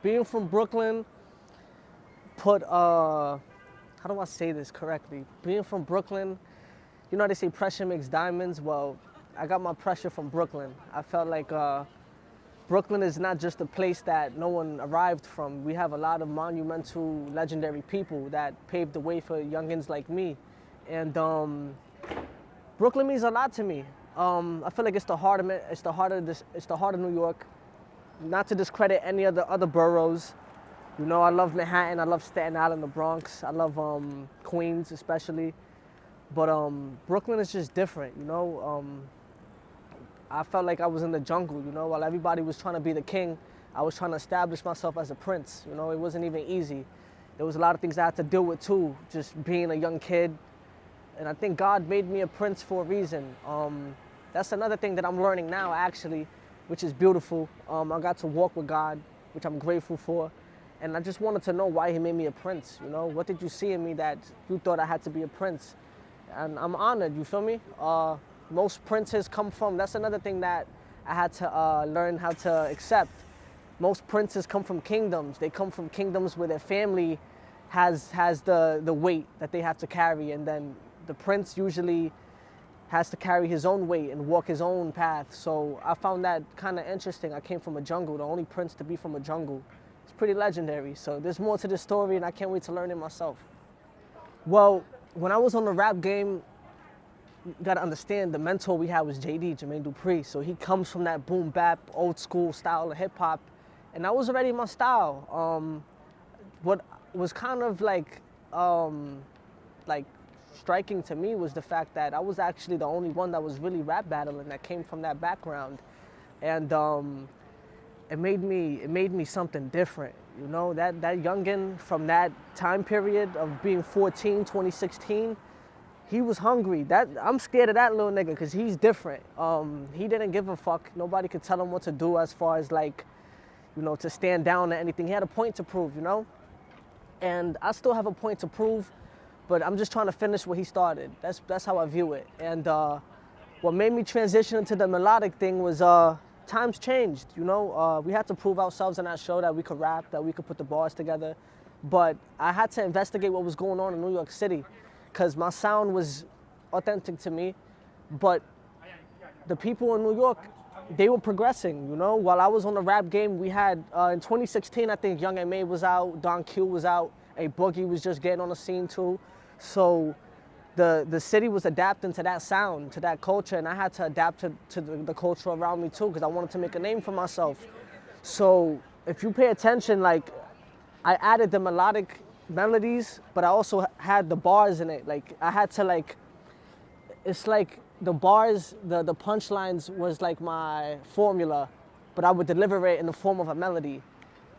Being from Brooklyn how do I say this correctly? Being from Brooklyn, you know how they say pressure makes diamonds? Well, I got my pressure from Brooklyn. I felt like Brooklyn is not just a place that no one arrived from. We have a lot of monumental, legendary people that paved the way for youngins like me. And Brooklyn means a lot to me. I feel like it's the heart of it. It's the heart of New York. Not to discredit any of the other boroughs. You know, I love Manhattan. I love Staten Island, the Bronx. I love Queens, especially. But Brooklyn is just different. You know, I felt like I was in the jungle. You know, while everybody was trying to be the king, I was trying to establish myself as a prince. You know, it wasn't even easy. There was a lot of things I had to deal with too, just being a young kid. And I think God made me a prince for a reason. That's another thing that I'm learning now, actually, which is beautiful. I got to walk with God, which I'm grateful for. And I just wanted to know why he made me a prince, you know? What did you see in me that you thought I had to be a prince? And I'm honored, you feel me? Most princes come from, that's another thing that I had to learn how to accept. Most princes come from kingdoms. They come from kingdoms where their family has the weight that they have to carry, and then the prince usually has to carry his own weight and walk his own path. So I found that kind of interesting. I came from a jungle, the only prince to be from a jungle. It's pretty legendary. So there's more to this story, and I can't wait to learn it myself. Well, when I was on the rap game, you gotta understand the mentor we had was JD, Jermaine Dupri. So he comes from that boom bap, old school style of hip hop, and that was already my style. What was kind of like striking to me was the fact that I was actually the only one that was really rap battling that came from that background, and it made me something different. You know, that youngin from that time period of being 14, 2016, he was hungry. I'm scared of that little nigga because he's different. He didn't give a fuck. Nobody could tell him what to do as far as like, you know, to stand down or anything. He had a point to prove, you know? And I still have a point to prove, but I'm just trying to finish what he started. That's how I view it. And what made me transition into the melodic thing was times changed, you know? We had to prove ourselves in that show that we could rap, that we could put the bars together. But I had to investigate what was going on in New York City because my sound was authentic to me, but the people in New York, they were progressing, you know? While I was on the rap game, we had, in 2016, I think Young M.A. was out, Don Q was out, A Boogie was just getting on the scene too. So the city was adapting to that sound, to that culture, and I had to adapt to the culture around me too, because I wanted to make a name for myself. So if you pay attention, like, I added the melodic melodies, but I also had the bars in it. Like, I had to, like, it's like the bars, the punchlines was like my formula, but I would deliver it in the form of a melody.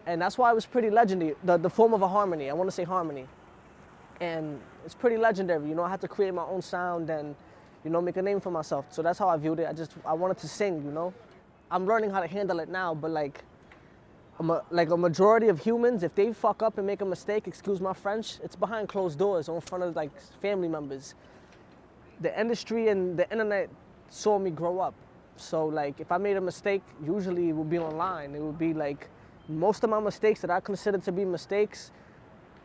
And that's why it was pretty legendary, the form of a harmony. I want to say harmony. And it's pretty legendary. You know, I had to create my own sound and, you know, make a name for myself. So that's how I viewed it. I wanted to sing, you know. I'm learning how to handle it now, but like a majority of humans, if they fuck up and make a mistake, excuse my French, it's behind closed doors or in front of like family members. The industry and the internet saw me grow up. So like if I made a mistake, usually it would be online. It would be like, most of my mistakes that I consider to be mistakes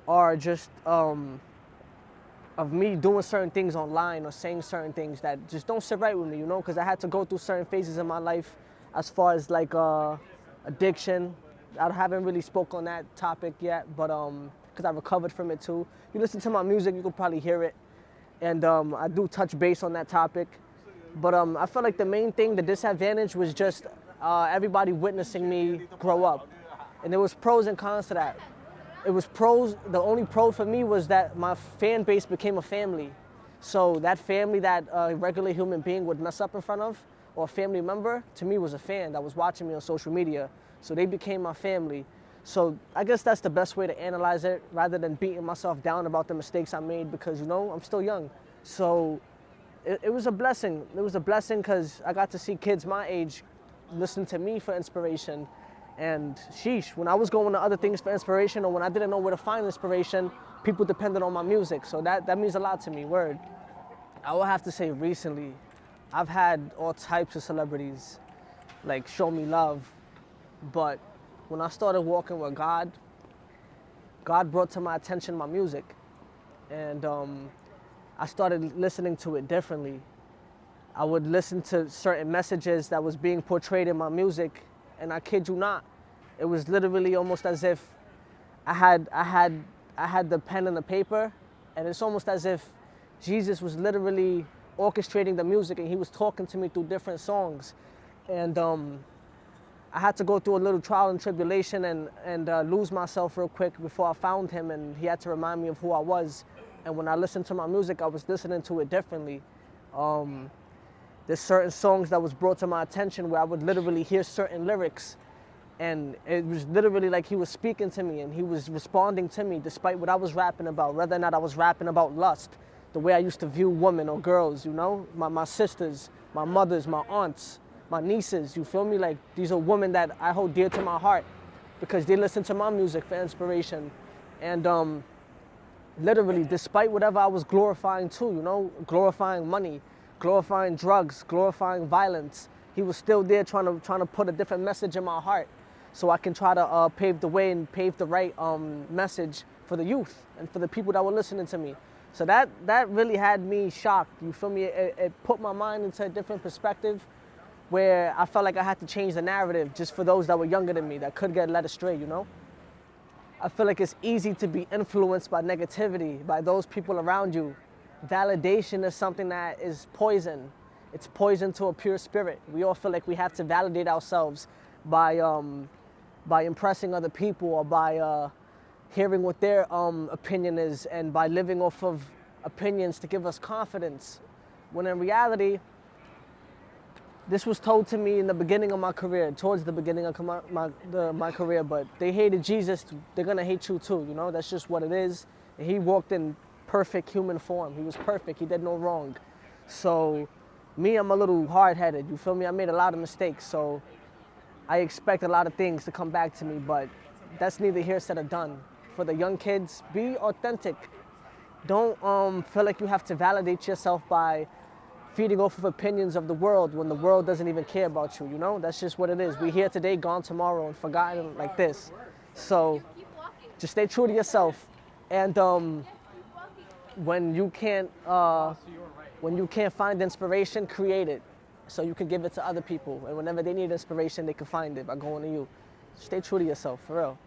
are just of me doing certain things online or saying certain things that just don't sit right with me, you know, because I had to go through certain phases in my life as far as like addiction. I haven't really spoke on that topic yet, but because I recovered from it too. You listen to my music, you can probably hear it. And I do touch base on that topic. But I felt like the main thing, the disadvantage was just everybody witnessing me grow up. And there was pros and cons to that. It was pros, the only pro for me was that my fan base became a family. So that family that a regular human being would mess up in front of, or a family member, to me was a fan that was watching me on social media. So they became my family. So I guess that's the best way to analyze it, rather than beating myself down about the mistakes I made, because, you know, I'm still young. So it was a blessing. It was a blessing because I got to see kids my age listen to me for inspiration. And sheesh, when I was going to other things for inspiration, or when I didn't know where to find inspiration, people depended on my music. So that means a lot to me, word. I will have to say recently, I've had all types of celebrities like show me love, but when I started walking with God, God brought to my attention my music. And I started listening to it differently. I would listen to certain messages that was being portrayed in my music, and I kid you not, it was literally almost as if I had the pen and the paper, and it's almost as if Jesus was literally orchestrating the music, and he was talking to me through different songs. And I had to go through a little trial and tribulation and lose myself real quick before I found him, and he had to remind me of who I was. And when I listened to my music, I was listening to it differently. There's certain songs that was brought to my attention where I would literally hear certain lyrics, and it was literally like he was speaking to me and he was responding to me despite what I was rapping about, whether or not I was rapping about lust, the way I used to view women or girls, you know, my sisters, my mothers, my aunts, my nieces, you feel me? Like, these are women that I hold dear to my heart because they listen to my music for inspiration. And literally, despite whatever I was glorifying too, you know, glorifying money, glorifying drugs, glorifying violence, he was still there trying to put a different message in my heart so I can try to pave the way and pave the right message for the youth and for the people that were listening to me. So that really had me shocked, you feel me? It put my mind into a different perspective where I felt like I had to change the narrative just for those that were younger than me that could get led astray, you know? I feel like it's easy to be influenced by negativity, by those people around you. Validation is something that is poison. It's poison to a pure spirit. We all feel like we have to validate ourselves by impressing other people or by hearing what their opinion is and by living off of opinions to give us confidence. When in reality, this was told to me in the beginning of my career, towards the beginning of my career, but they hated Jesus, they're gonna hate you too, you know? That's just what it is. And he walked in perfect human form. He was perfect, he did no wrong. So me, I'm a little hard-headed, you feel me? I made a lot of mistakes, so I expect a lot of things to come back to me, but that's neither here said or done. For the young kids, be authentic. Don't feel like you have to validate yourself by feeding off of opinions of the world when the world doesn't even care about you, you know? That's just what it is. We here today, gone tomorrow, and forgotten like this. So just stay true to yourself. And when you can't find inspiration, create it so you can give it to other people. And whenever they need inspiration, they can find it by going to you. Stay true to yourself, for real.